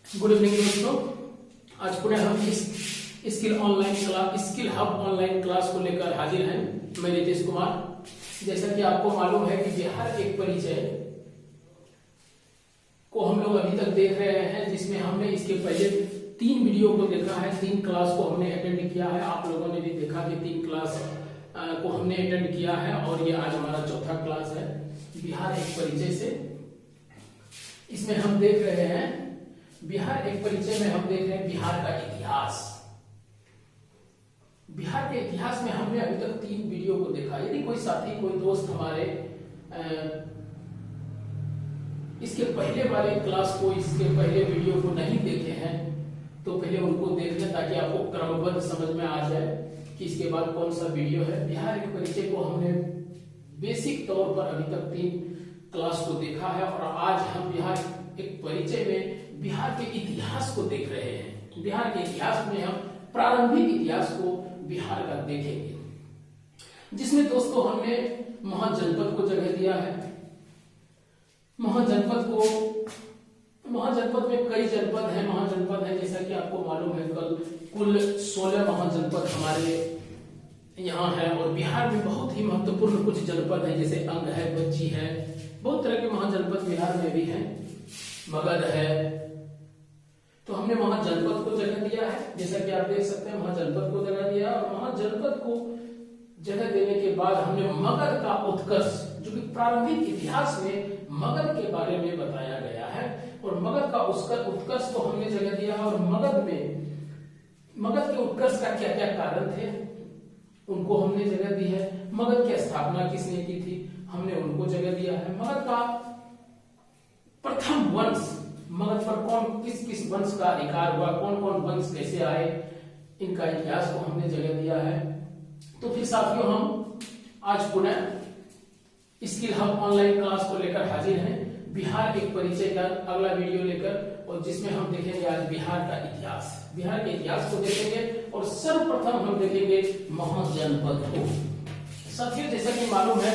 Good evening दोस्तों। आज पुनः हम इस स्किल हब ऑनलाइन क्लास को लेकर हाजिर हैं। मैं नीतीश कुमार। जैसा कि आपको मालूम है कि बिहार एक परिचय को हम लोग अभी तक देख रहे हैं, जिसमें हमने इसके पहले 3 वीडियो को देखा है, 3 क्लास को हमने अटेंड किया है। आप लोगों ने भी देखा कि 3 क्लास को हमने अटेंड किया है और ये आज हमारा चौथा क्लास है बिहार एक परिचय से। इसमें हम देख रहे हैं बिहार एक परिचय में हम देख रहे हैं बिहार का इतिहास। बिहार के इतिहास में हमने अभी तक 3 वीडियो को देखा। यदि कोई साथी कोई दोस्त हमारे इसके पहले वाले क्लास को, इसके पहले वीडियो को नहीं देखे हैं तो पहले उनको देख लें, ताकि आपको क्रमबद्ध समझ में आ जाए कि इसके बाद कौन सा वीडियो है। बिहार एक परिचय को हमने बेसिक तौर पर अभी तक 3 क्लास को देखा है और आज हम बिहार एक परिचय में बिहार के इतिहास को देख रहे हैं। बिहार के इतिहास में हम प्रारंभिक इतिहास को बिहार का देखेंगे, जिसमें दोस्तों हमने महाजनपद को जगह दिया है। महाजनपद में कई जनपद हैं, महाजनपद है, जैसा कि आपको मालूम है कुल 16 महाजनपद हमारे यहाँ है। और बिहार में बहुत ही महत्वपूर्ण कुछ जनपद हैं, जैसे अंग है, बच्ची है, बहुत तरह के महाजनपद बिहार में भी हैं, मगध है। तो हमने महाजनपद को जगह दिया है, जैसा कि आप देख सकते हैं महाजनपद को जगह दिया। और महाजनपद को जगह देने के बाद हमने मगध का उत्कर्ष, जो कि प्रारंभिक इतिहास में मगध के बारे में बताया गया है, और मगध का उत्कर्ष को हमने जगह दिया। और मगध के उत्कर्ष का क्या क्या कारण थे उनको हमने जगह दी है। मगध की स्थापना किसने की थी, हमने उनको जगह दिया है। मगध का प्रथम वंश, मगध पर किस वंश का अधिकार हुआ, कौन कौन वंश कैसे आए, इनका इतिहास को हमने जगह दिया है। तो फिर साथियों, हम आज पुनः स्किल हब ऑनलाइन क्लास को लेकर हाजिर हैं, बिहार एक परिचय का अगला वीडियो लेकर, और जिसमें हम देखेंगे आज बिहार का इतिहास। बिहार के इतिहास को देखेंगे और सर्वप्रथम हम देखेंगे महाजनपद को। साथियों, जैसा कि मालूम है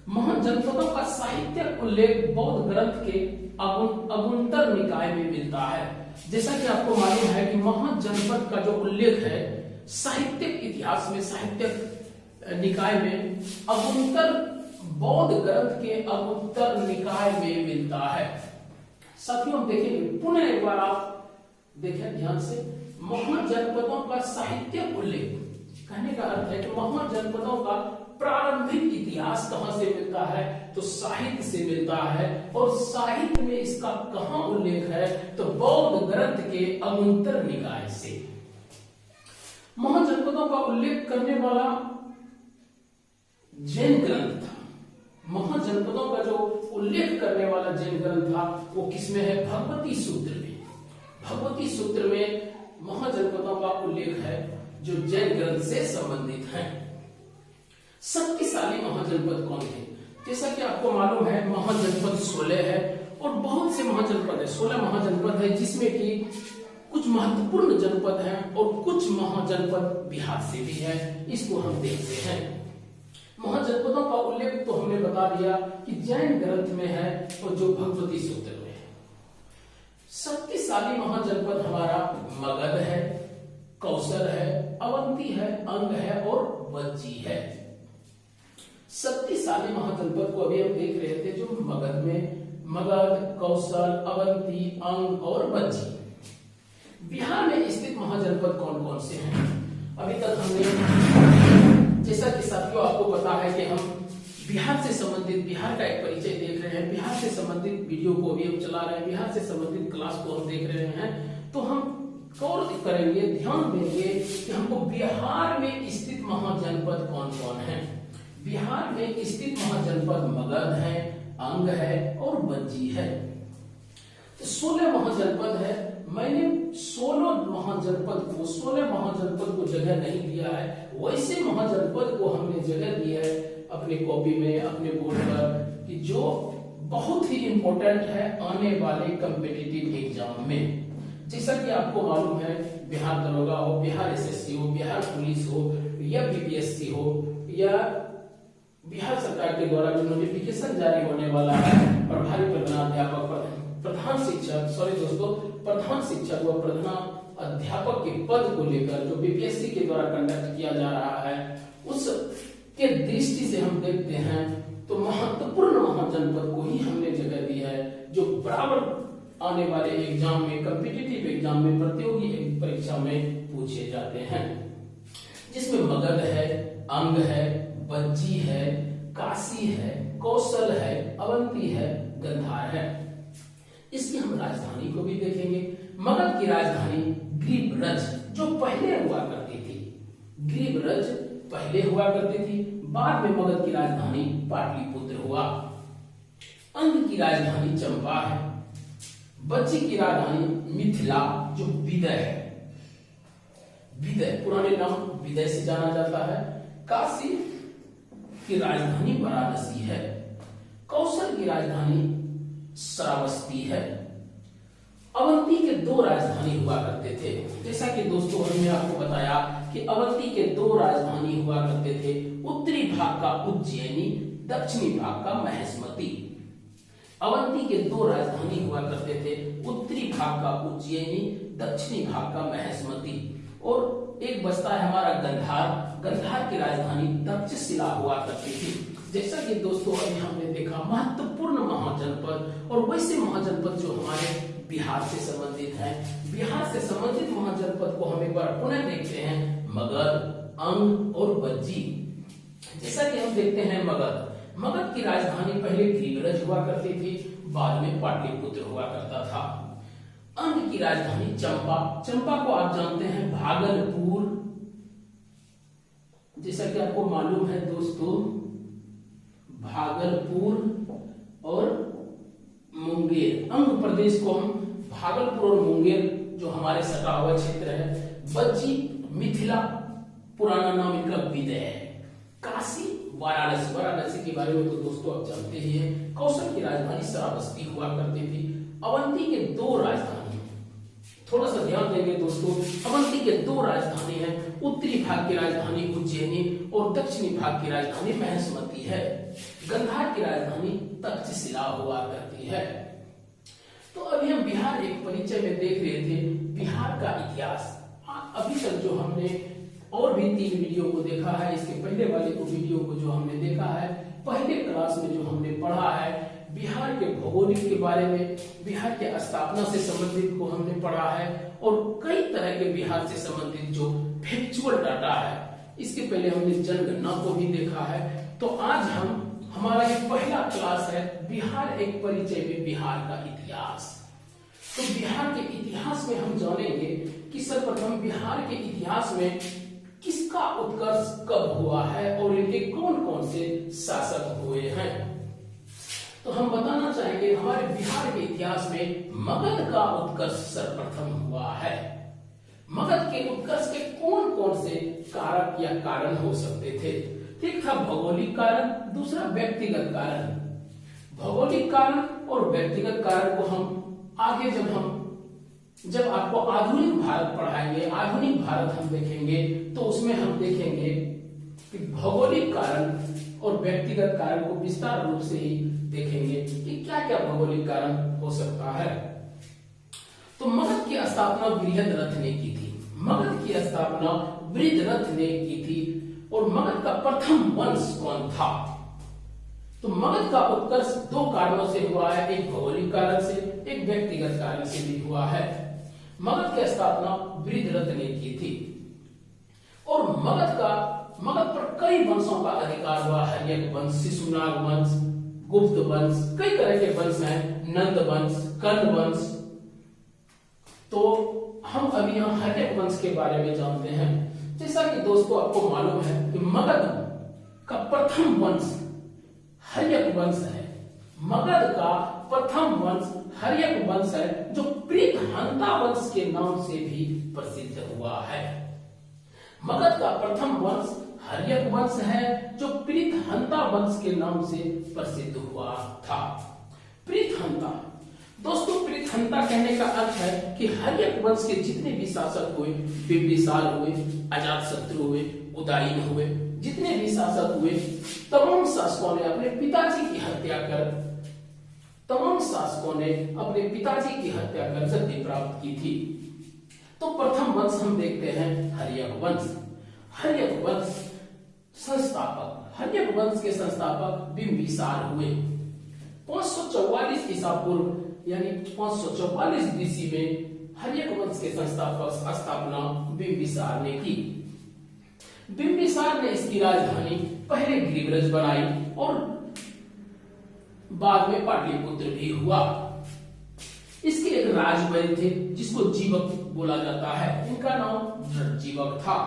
महाजनपदों का साहित्यिक उल्लेख बौद्ध ग्रंथ के अगुंतर निकाय में मिलता है। जैसा कि आपको मालूम है कि महाजनपद का जो उल्लेख है साहित्यिक इतिहास में, साहित्यिक निकाय में अगुंतर बौद्ध ग्रंथ के अगुंतर निकाय में मिलता है। साथियों, हम देखेंगे पुनः एक बार, आप देखें ध्यान से, महाजनपदों का साहित्यिक उल्लेख कहने का अर्थ है कि महाजनपदों का प्रारंभिक इतिहास कहां से मिलता है, तो साहित्य से मिलता है। और साहित्य में इसका कहां उल्लेख है, तो बौद्ध ग्रंथ के अगुंतर निकाय से। महाजनपदों का उल्लेख करने वाला जैन ग्रंथ था। महाजनपदों का जो उल्लेख करने वाला जैन ग्रंथ था वो किसमें है, भगवती सूत्र में। भगवती सूत्र में महाजनपदों का उल्लेख है जो जैन ग्रंथ से संबंधित है। शक्तिशाली महाजनपद कौन थे, जैसा कि आपको मालूम है महाजनपद 16 है और बहुत से महाजनपद है, 16 महाजनपद है, जिसमें कि कुछ महत्वपूर्ण जनपद हैं और कुछ महाजनपद बिहार से भी है। इसको हम देखते हैं। महाजनपदों का उल्लेख तो हमने बता दिया कि जैन ग्रंथ में है और जो भगवती सूत्र में है। शक्तिशाली महाजनपद हमारा मगध है, कौशल है, अवंती है, अंग है और बज्जी है। शक्तिशाली महाजनपद को अभी हम देख रहे थे, जो मगध में मगध, कौशल, अवंती, अंग और बज्जी। बिहार में स्थित महाजनपद कौन कौन से हैं? अभी तक हमने, जैसा कि साथियों आपको पता है कि हम बिहार से संबंधित, बिहार का एक परिचय देख रहे हैं, बिहार से संबंधित वीडियो को भी हम चला रहे हैं, बिहार से संबंधित क्लास को हम देख रहे हैं। तो हम गौर करेंगे, ध्यान देंगे कि हमको बिहार में स्थित महाजनपद कौन कौन है। बिहार में स्थित महाजनपद मगध है, अंग है और बज्जी है। तो 16 महाजनपद है। मैंने 16 महाजनपद को जगह नहीं दिया है, वैसे महाजनपद को हमने जगह दी है अपने कॉपी में, अपने बोर्ड पर, कि जो बहुत ही इंपॉर्टेंट है आने वाले कॉम्पिटिटिव एग्जाम में। जैसा कि आपको मालूम है, बिहार दरोगा हो, बिहार एसएससी हो, बिहार पुलिस हो, या बीपीएससी हो, या बिहार सरकार के द्वारा जो नोटिफिकेशन जारी होने वाला है प्रभारी प्रधानाध्यापक प्रधान प्रधान शिक्षक व प्रधान अध्यापक के पद को लेकर जो बीपीएससी के द्वारा कंडक्ट किया जा रहा है, उसके दृष्टि से हम देखते हैं तो महत्वपूर्ण महाजनपद को ही हमने जगह दी है, जो बराबर आने वाले एग्जाम में, कॉम्पिटिटिव एग्जाम में, प्रतियोगी परीक्षा में पूछे जाते हैं, जिसमें मगध है, अंग है, बज्जी है, काशी है, कौशल है, अवंती है, गंधार है। इसकी हम राजधानी को भी देखेंगे। मगध की राजधानी ग्रीवरज जो पहले हुआ करती थी, ग्रीवरज पहले हुआ करती थी, बाद में मगध की राजधानी पाटलिपुत्र हुआ। अंग की राजधानी चंपा है। बज्जी की राजधानी मिथिला जो विदय है, विदय पुराने नाम विदय से जाना जाता है। काशी की राजधानी वाराणसी है। कौशल की राजधानी श्रावस्ती है। अवंती के दो राजधानी हुआ करते थे, जैसा कि दोस्तों हमने आपको बताया कि अवंती के दो राजधानी हुआ करते थे, उत्तरी भाग का उज्जैनी, दक्षिणी भाग का महेशमती। अवंती के दो राजधानी हुआ करते थे, उत्तरी भाग का उज्जैनी, दक्षिणी भाग का महेशमती। और एक बचता है हमारा गंधार। गंधार की राजधानी तक्षशिला हुआ करती थी। जैसा कि दोस्तों अभी हमने देखा महत्वपूर्ण महाजनपद, और वैसे महाजनपद जो हमारे बिहार से संबंधित है, बिहार से संबंधित महाजनपद को हम एक बार पुनः देखते हैं, मगध, अंग और बज्जी। जैसा कि हम देखते हैं मगध की राजधानी पहले ग्रीवरज हुआ करती थी, बाद में पाटलिपुत्र हुआ करता था। अंग की राजधानी चंपा को आप जानते हैं भागलपुर, जैसा कि आपको मालूम है दोस्तों, भागलपुर और मुंगेर। अंग प्रदेश को हम भागलपुर और मुंगेर जो हमारे सटा हुआ क्षेत्र है। बज्जी मिथिला, पुराना नाम इनका विदय है। काशी वाराणसी के बारे में तो दोस्तों आप जानते ही हैं। कौशल की राजधानी श्रावस्ती हुआ करती थी। अवंती के दो राजधानी, थोड़ा सा ध्यान देंगे दोस्तों, अवंती के दो राजधानी है, उत्तरी भाग की राजधानी उज्जैनी और दक्षिणी भाग की राजधानी महेशमती है। गंधार की राजधानी तक्षशिला हुआ करती है। तो अभी हम बिहार एक परिचय में देख रहे थे बिहार का इतिहास। अभी तक जो हमने और भी 3 वीडियो को देखा है, इसके पहले वाले वीडियो को जो हमने देखा है, पहले क्लास में जो हमने पढ़ा है बिहार के भौगोलिक के बारे में, बिहार के स्थापना से संबंधित को हमने पढ़ा है, और कई तरह के बिहार से संबंधित जो फैक्चुअल डाटा है, इसके पहले हमने जनगणना को भी देखा है। तो आज हमारा ये पहला क्लास है बिहार एक परिचय में बिहार का इतिहास। तो बिहार के इतिहास में हम जानेंगे कि सर्वप्रथम बिहार के इतिहास में किसका उत्कर्ष कब हुआ है और इनके कौन कौन से शासक हुए हैं। तो हम बताना चाहेंगे हमारे बिहार के इतिहास में मगध का उत्कर्ष सर्वप्रथम हुआ है। मगध के उत्कर्ष के कौन कौन से कारक या कारण हो सकते थे? एक था भौगोलिक कारण, दूसरा व्यक्तिगत कारण। भौगोलिक कारण और व्यक्तिगत कारण को हम आगे जब आपको आधुनिक भारत पढ़ाएंगे, आधुनिक भारत हम देखेंगे, तो उसमें हम देखेंगे कि भौगोलिक कारण और व्यक्तिगत कारण को विस्तार रूप से ही देखेंगे कि क्या क्या भौगोलिक कारण हो सकता है। तो मगध की स्थापना बृहद्रथ ने की थी। मगध की स्थापना बृहद्रथ ने की थी। और मगध का प्रथम वंश कौन था? तो मगध का उत्कर्ष 2 कारणों से हुआ है, एक भौगोलिक कारण से, एक व्यक्तिगत कारण से भी हुआ है। मगध की स्थापना बृहद्रथ ने की थी और मगध पर कई वंशों का अधिकार हुआ। हर्यक वंश, शिशुनाग वंश, गुप्त वंश, कई तरह के वंश हैं, नंद वंश, कर्ण वंश। तो हम अभी यहाँ हर्यक वंश के बारे में जानते हैं। जैसा कि दोस्तों आपको मालूम है कि मगध का प्रथम वंश हर्यक वंश है। मगध का प्रथम वंश हर्यक वंश है, जो पृथहंता वंश के नाम से भी प्रसिद्ध हुआ है। मगध का प्रथम वंश हर्यक वंश है, जो पृथहंता वंश के नाम से प्रसिद्ध हुआ था। पृथहंता दोस्तों, पृथहंता कहने का अर्थ है कि हर्यक वंश के जितने भी शासक हुए, बिंबिसार हुए, अजातशत्रु हुए, उदयन हुए, जितने भी शासक हुए, तमाम शासकों ने अपने पिताजी की हत्या कर तमाम शासकों ने अपने पिताजी की हत्या कर गद्दी प्राप्त की थी। तो प्रथम वंश हम देखते हैं हर्यक वंश। हर्यक वंश हर्यक वंश के संस्थापक बिंबिसार हुए। 544 ईसा पूर्व यानी 544 बीसी में हर्यक वंश के संस्थापक स्थापना बिंबिसार ने की। बिंबिसार ने इसकी राजधानी पहले गिरिब्रज बनाई और बाद में पाटलिपुत्र भी हुआ। इसके एक राजवैद्य थे जिसको जीवक बोला जाता है, इनका नाम जीवक था।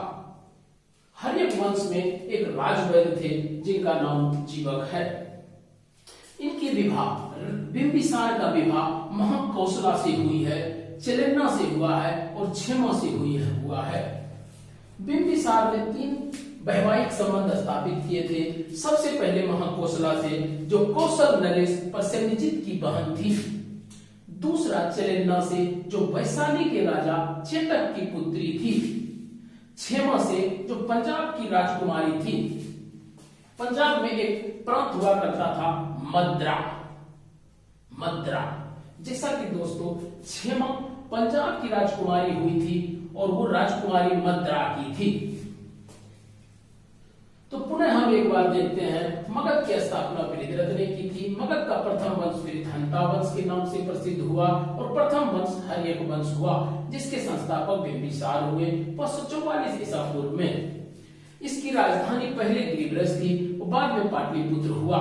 हर्यक वंश में एक राजवैद्य थे जिनका नाम जीवक है। इनके विवाह, बिंबिसार का विवाह महाकौशला से हुई है, चेलेन्ना से हुआ है और क्षेमा से हुआ है। बिंबिसार ने 3 वैवाहिक संबंध स्थापित किए थे। सबसे पहले महाकौशला से, जो कौशल नरेश प्रसेनजीत की बहन थी। दूसरा चेलेन्ना से, जो वैशाली के राजा चेतक की पुत्री थी। क्षेमा से, जो पंजाब की राजकुमारी थी। पंजाब में एक प्रांत हुआ करता था मद्रा। जैसा कि दोस्तों क्षेमा पंजाब की राजकुमारी हुई थी और वो राजकुमारी मद्रा की थी। तो पुनः हम एक बार देखते हैं मगध की स्थापना बृहद्रथ ने की थी। मगध का प्रथम वंश बृहद्रथ वंश के नाम से प्रसिद्ध हुआ और प्रथम वंश हर्यक वंश हुआ, जिसके संस्थापक बिंबिसार हुए 544 ईसा पूर्व में। इसकी राजधानी पहले गिरिब्रज थी और बाद में पाटलिपुत्र हुआ।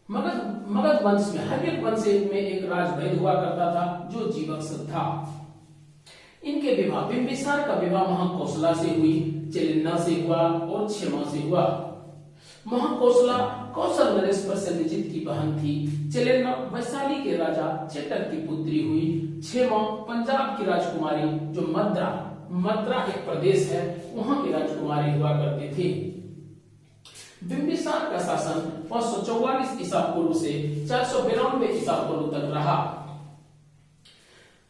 मगध वंश में हर्यक वंश में एक राजवैद्य हुआ करता था जो जीवक था। इनके विवाह, बिंबिसार का विवाह महाकौशला से हुई, चेलेन्ना से हुआ और क्षेमा से हुआ। महाकौशला कौशल नरेश प्रसेनजीत की बहन थी। चेलेन्ना वैशाली के राजा चेतक की पुत्री हुई। क्षेमा पंजाब की राजकुमारी, जो मद्रा एक प्रदेश है, वहां की राजकुमारी हुआ करती थी। बिंबिसार का शासन 544 ईसा पूर्व से 492 ईसा पूर्व तक रहा।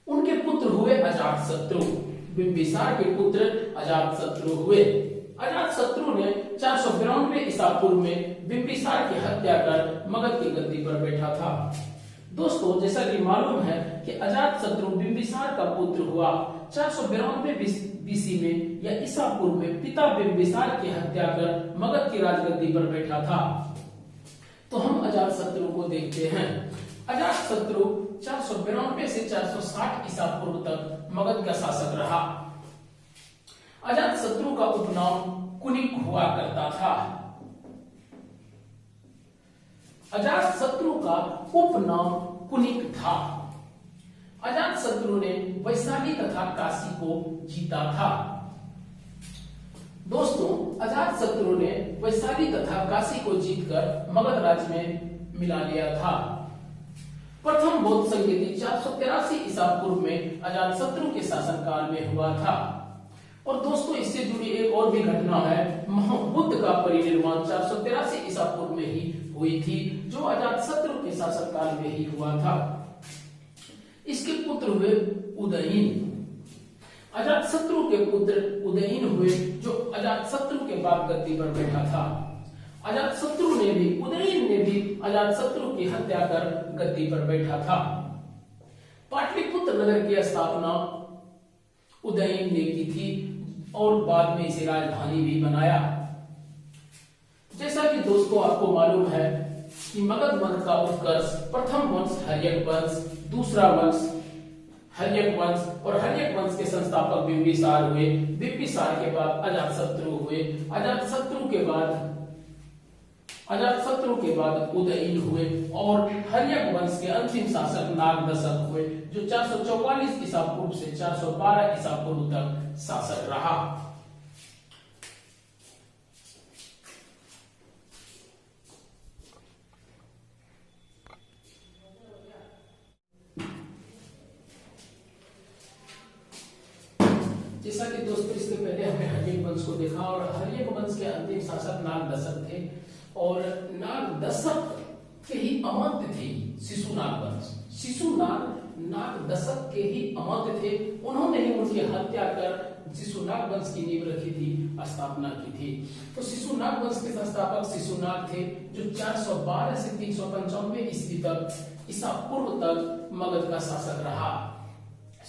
उनके पुत्र हुए अजातशत्रु। बिंबिसार के पुत्र अजातशत्रु हुए। अजातशत्रु ने 492 ईसा पूर्व में बिंबिसार की हत्या कर मगध की गद्दी पर बैठा था। दोस्तों, जैसा कि मालूम है कि अजातशत्रु बिंबिसार का पुत्र हुआ 492 बीसी में या ईसा पूर्व में पिता बिंबिसार की हत्या कर मगध की राजगद्दी पर बैठा था। तो हम अजातशत्रु को देखते हैं। अजातशत्रु 492 से 460 ईसा पूर्व तक मगध का शासक रहा। अजातशत्रु का उपनाम कुनिक हुआ करता था। अजातशत्रु का उपनाम कुनिक था। अजातशत्रु ने वैशाली तथा काशी को जीता था। दोस्तों, अजातशत्रु ने वैशाली तथा काशी को जीतकर मगध राज्य में मिला लिया था। प्रथम बौद्ध संकेति 483 ईसा पूर्व में अजातशत्रु के शासनकाल में हुआ था। और दोस्तों, इससे जुड़ी एक और भी घटना है। महाबुद्ध का परिनिर्वाण 483 ईसा पूर्व में ही हुई थी, जो अजातशत्रु के शासनकाल में ही हुआ था। इसके पुत्र हुए उदयीन। अजातशत्रु के पुत्र उदयीन हुए, जो अजातशत्रु के बाद गद्दी पर बैठा था। उदयीन ने भी अजातशत्रु की हत्या कर गद्दी पर बैठा था। पाटलिपुत्र नगर की स्थापना उदयीन ने की थी और बाद में इसे राजधानी भी बनाया। जैसा कि दोस्तों आपको मालूम है कि मगध वंश का उत्कर्ष, प्रथम वंश हर्यक वंश, दूसरा वंश हर्यक वंश और हर्यक वंश के संस्थापक बिंबिसार हुए। बिंबिसार के बाद अजातशत्रु हुए। अजातशत्रु के बाद उदयीन हुए और हर्यक वंश के अंतिम शासक नागदशक हुए, जो 444 ईसा पूर्व से 412 ईसा पूर्व तक शासक रहा। जैसा कि दोस्तों इसके पहले हमने हर्यक वंश को देखा और हर्यक वंश के अंतिम शासक नागदशक थे और नागदशक के ही अमात्य थे शिशुनाग वंश। शिशुनाग नाग दशक के ही अमात्य थे। उन्होंने ही उनकी हत्या कर शिशुनाग वंश की नींव रखी थी, स्थापना की थी। तो शिशुनाग वंश के संस्थापक शिशुनाग थे, जो 412 से 395 ईस्वी तक, ईसा पूर्व तक मगध का शासक रहा।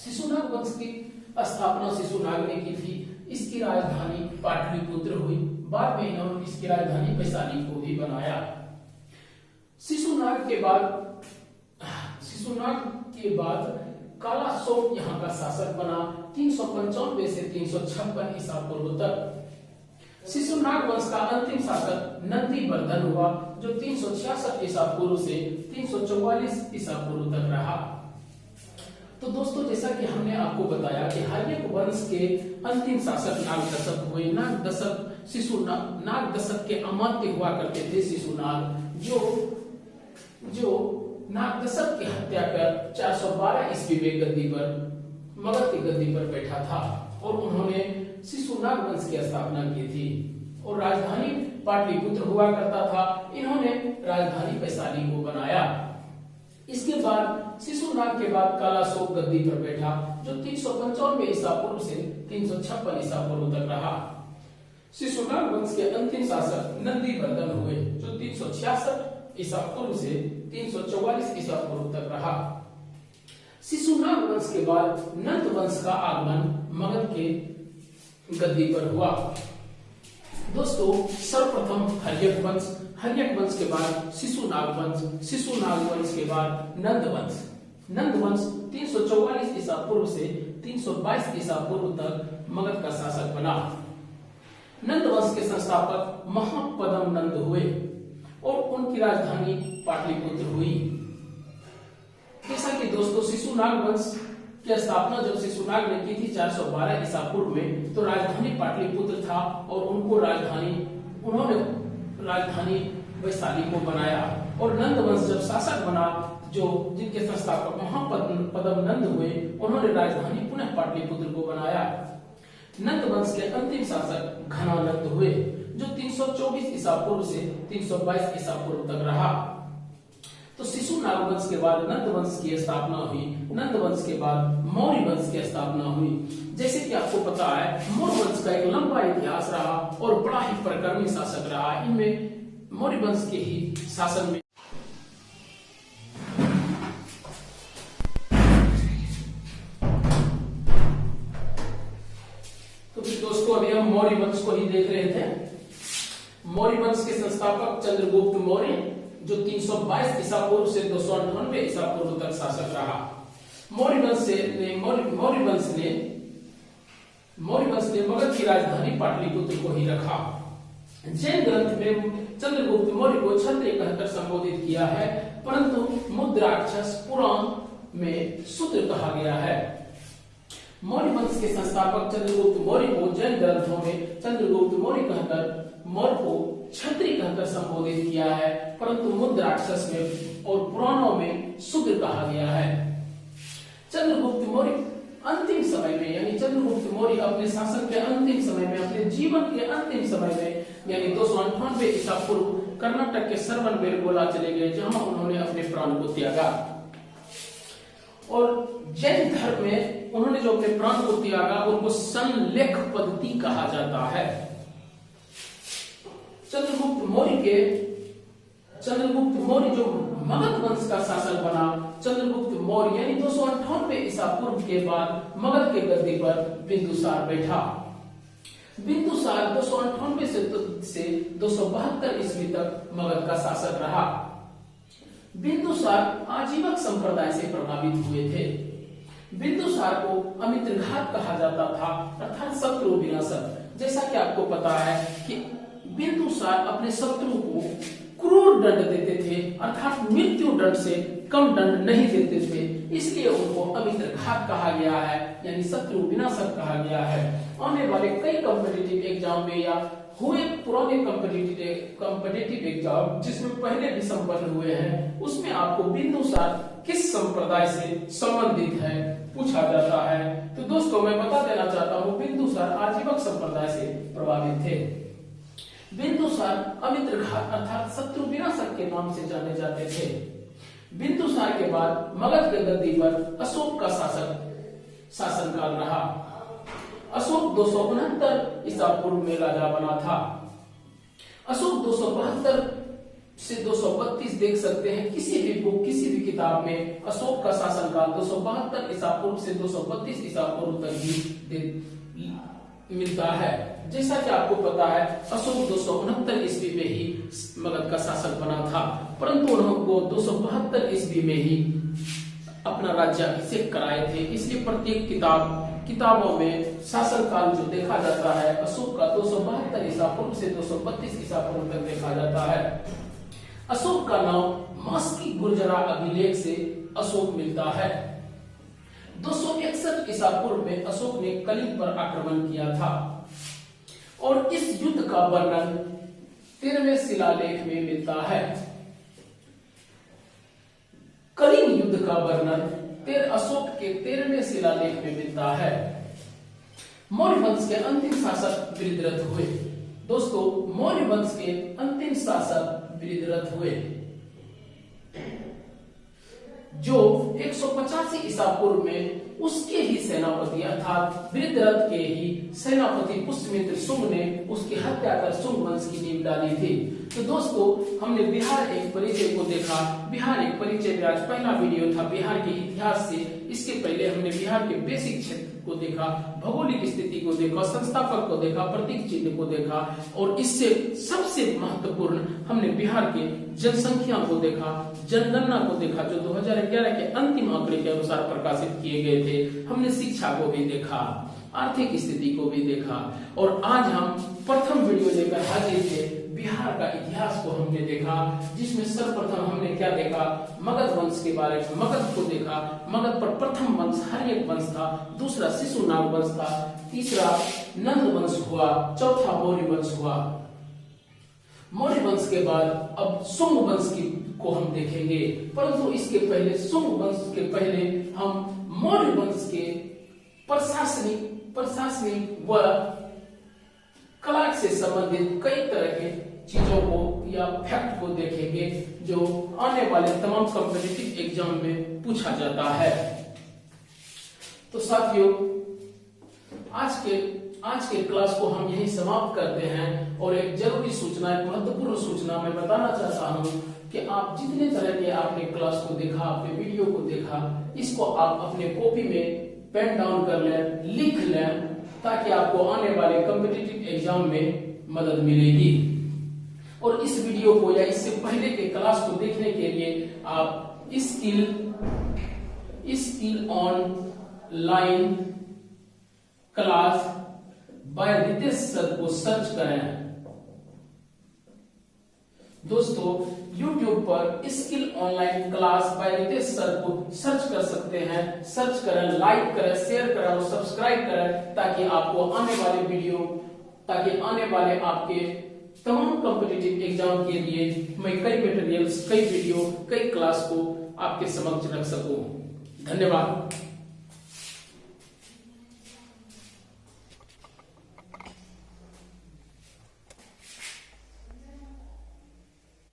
शिशुनाग वंश की स्थापना शिशुनाग ने की थी। इसकी राजधानी पाटलिपुत्र हुई। बाद में इन्होंने इसकी राजधानी वैशाली को भी बनाया। शिशुनाग के बाद कालाशोक यहाँ का शासक बना 395 से 356 ईसा पूर्व तक। शिशुनाग वंश का अंतिम शासक नंदीवर्धन हुआ, जो 366 ईसा पूर्व से 344 ईसा पूर्व तक रहा। तो दोस्तों, जैसा कि हमने आपको बताया कि हर्यक वंश के अंतिम शासक नाग दशक हुए। नाग दशक के अमात्य हुआ करते थे शिशुनाग, जो नाग दशक की हत्या कर 412 ईस्वी में मगध की गद्दी पर बैठा था और उन्होंने शिशुनाग वंश की स्थापना की थी और राजधानी पाटलिपुत्र हुआ करता था। इन्होंने राजधानी वैशाली को बनाया। इसके बाद शिशुनाग के बाद कालाशोक गद्दी पर बैठा, जो 395 ईसा पूर्व से 356 ईसा पूर्व तक रहा। शिशुनाग वंश के अंतिम शासक नंदीवर्धन हुए, जो 366 ईसा पूर्व से 344 ईसा पूर्व तक रहा। शिशुनाग वंश के बाद नंद वंश का आगमन मगध के गद्दी पर हुआ। दोस्तों, सर्वप्रथम हर्यक वंश के बाद शिशुनाग वंश के बाद नंद वंश 344 ईसा पूर्व से 322 ईसा पूर्व तक मगध का शासक बना। नंद वंश के संस्थापक महापद्म नंद हुए और उनकी राजधानी पाटलिपुत्र हुई। जैसा कि दोस्तों, शिशुनाग वंश की स्थापना जब शिशुनाग ने की थी 412 ईसा पूर्व में, तो राजधानी पाटलिपुत्र था और उन्होंने राजधानी वैशाली को बनाया। और नंद वंश जब शासक बना, जिनके संस्थापक महापद्म नंद हुए, उन्होंने राजधानी पुनः पाटलिपुत्र को बनाया। नंद वंश के अंतिम शासक घनानंद हुए, जो 324 ईसा पूर्व से 322 ईसा पूर्व तक रहा। तो शिशुनाग वंश के बाद नंद वंश की स्थापना हुई। नंद वंश के बाद मौर्य वंश की स्थापना हुई। जैसे कि आपको पता है, मौर्य वंश का एक लंबा इतिहास रहा और बड़ा ही पराक्रमी शासक रहा। इनमें मौर्य वंश के ही शासन में तो फिर दोस्तों, अभी हम मौर्य वंश को ही देख रहे थे। मौर्य वंश के संस्थापक चंद्रगुप्त मौर्य, जो 322 ईसा पूर्व से 298 ईसा पूर्व तक शासक रहा। मौर्य वंश ने मगध की राजधानी पाटलिपुत्र को ही रखा। जैन ग्रंथ में चंद्रगुप्त मौर्य को क्षत्रिय कहकर संबोधित किया है, परंतु मुद्राक्षस पुराण में शूद्र कहा गया है। मौर्य वंश के संस्थापक चंद्रगुप्त मौर्य को जैन ग्रंथों में चंद्रगुप्त मौर्य को क्षत्रिय कहकर संबोधित किया है, परंतु मुद्राक्षस में और पुराणों में शूद्र कहा गया है। चंद्रगुप्त मौर्य अंतिम समय में, यानी चंद्रगुप्त मौर्य अपने शासन के अंतिम समय में, अपने जीवन के अंतिम समय में, यानी 298 ईसा पूर्व कर्नाटक के श्रवणबेलगोला चले गए, जहां उन्होंने अपने प्राण को त्यागा। और जैन धर्म में उन्होंने जो अपने प्राण को त्यागा, उनको संलेख पद्धति कहा जाता है। चंद्रगुप्त मौर्य जो मगध वंश का शासक बना, चंद्रगुप्त मौर्य यानी 298 ईसा पूर्व के बाद मगध के गद्दी पर बिंदुसार बैठा। बिंदुसार 298 से 272 ईस्वी तक मगध का शासक रहा। बिंदुसार आजीवक संप्रदाय से प्रभावित हुए थे। बिंदुसार को अमित्रघात कहा जाता था, अर्थात शत्रु विनाशक। जैसा कि आपको पता है कि बिंदुसार अपने शत्रु को क्रूर दंड देते थे, अर्थात मृत्यु दंड से कम दंड नहीं देते थे, इसलिए उनको अमित्रघात कहा गया है, यानी शत्रु विनाशक कहा गया है। आने वाले कई कॉम्पिटिटिव एग्जाम में या हुए पुराने कॉम्पिटिटिव एग्जाम जिसमें पहले भी संपन्न हुए हैं, उसमें आपको बिंदुसार किस संप्रदाय से संबंधित है पूछा जाता है। तो दोस्तों, मैं बता देना चाहता हूँ, बिंदुसार आजीवक संप्रदाय से प्रभावित थे। बिंदुसार अमित्रघात अर्थात शत्रु विनाशक के नाम से जाने जाते थे। बिंदुसार के बाद मगध के गद्दी पर अशोक का शासनकाल रहा। अशोक 269 ईसा पूर्व में राजा बना था। अशोक 272 से 232 देख सकते हैं किसी भी बुक, किसी भी किताब में अशोक का शासनकाल 272 ईसा पूर्व से 232 ईसा पूर्व तक भी मिलता है। जैसा कि आपको पता है अशोक 269 ईस्वी में ही मगध का शासक बना था, परंतु उनको 272 ईस्वी में ही अपना राज्याभिषेक कराए थे। इसलिए प्रत्येक किताबों में शासनकाल जो देखा जाता है अशोक का 272 ईसा पूर्व से 232 ईसा पूर्व तक देखा जाता है। अशोक का नाम मास्की गुर्जरा अभिलेख से अशोक मिलता है। 261 ईसा पूर्व में अशोक ने कलिंग पर आक्रमण किया था और इस युद्ध का वर्णन 13वें शिलालेख में मिलता है। कलिंग युद्ध का वर्णन अशोक के 13वें शिलालेख में मिलता है। मौर्य वंश के अंतिम शासक वृद्धरथ हुए। दोस्तों, मौर्य वंश के अंतिम शासक वृद्धरथ हुए जो 185 ईसा पूर्व में उसके ही सेनापति अर्थात वृद्धरथ के ही सेनापति पुष्यमित्र शुंग ने उसकी हत्या कर शुंग वंश की नींव डाली थी। तो दोस्तों, हमने बिहार एक परिचय को देखा। बिहार एक परिचय में आज पहला वीडियो था बिहार के इतिहास से। इसके पहले हमने बिहार के बेसिक क्षेत्र को देखा, भौगोलिक स्थिति को देखा, संस्थापक को देखा, प्रतीक चिन्ह को देखा और इससे सबसे महत्वपूर्ण हमने बिहार के जनसंख्या को देखा, जनगणना को देखा जो 2011 के अंतिम आंकड़े के अनुसार प्रकाशित किए गए थे। हमने शिक्षा को भी देखा, आर्थिक स्थिति को भी देखा और आज हम प्रथम वीडियो लेकर हाजिर थे। बिहार का इतिहास को हमने देखा जिसमें सर्वप्रथम हमने क्या देखा, मगध वंश के बारे में मगध को देखा। मगध पर प्रथम वंश हर्यक वंश था, दूसरा शिशुनाग वंश था, तीसरा नंद वंश हुआ, चौथा मौर्य वंश हुआ। मौर्य वंश के बाद अब शुंग वंश को हम देखेंगे, परंतु इसके पहले शुंग वंश के पहले हम मौर्य वंश के प्रशासनिक व कला से संबंधित कई तरह के चीजों को या फैक्ट को देखेंगे जो आने वाले तमाम कॉम्पिटिटिव एग्जाम में पूछा जाता है। तो साथियों, आज के क्लास को हम यही समाप्त करते हैं और एक जरूरी सूचना, एक महत्वपूर्ण सूचना मैं बताना चाहता हूं कि आप जितने तरह के आपने क्लास को देखा, आपने वीडियो को देखा, इसको आप अपने कॉपी में पेन डाउन कर लें, लिख लें ताकि आपको आने वाले कॉम्पिटिटिव एग्जाम में मदद मिलेगी। और इस वीडियो को या इससे पहले के क्लास को देखने के लिए आप skill online class by Ritesh sir को सर्च करें। दोस्तों, YouTube पर skill online class by Ritesh sir को सर्च कर सकते हैं। सर्च करें, लाइक करें, शेयर करें और सब्सक्राइब करें ताकि आपको आने वाले आपके तमाम कॉम्पिटिटिव एग्जाम के लिए मैं कई मटेरियल्स, कई वीडियो, कई क्लास को आपके समक्ष रख सकूं। धन्यवाद।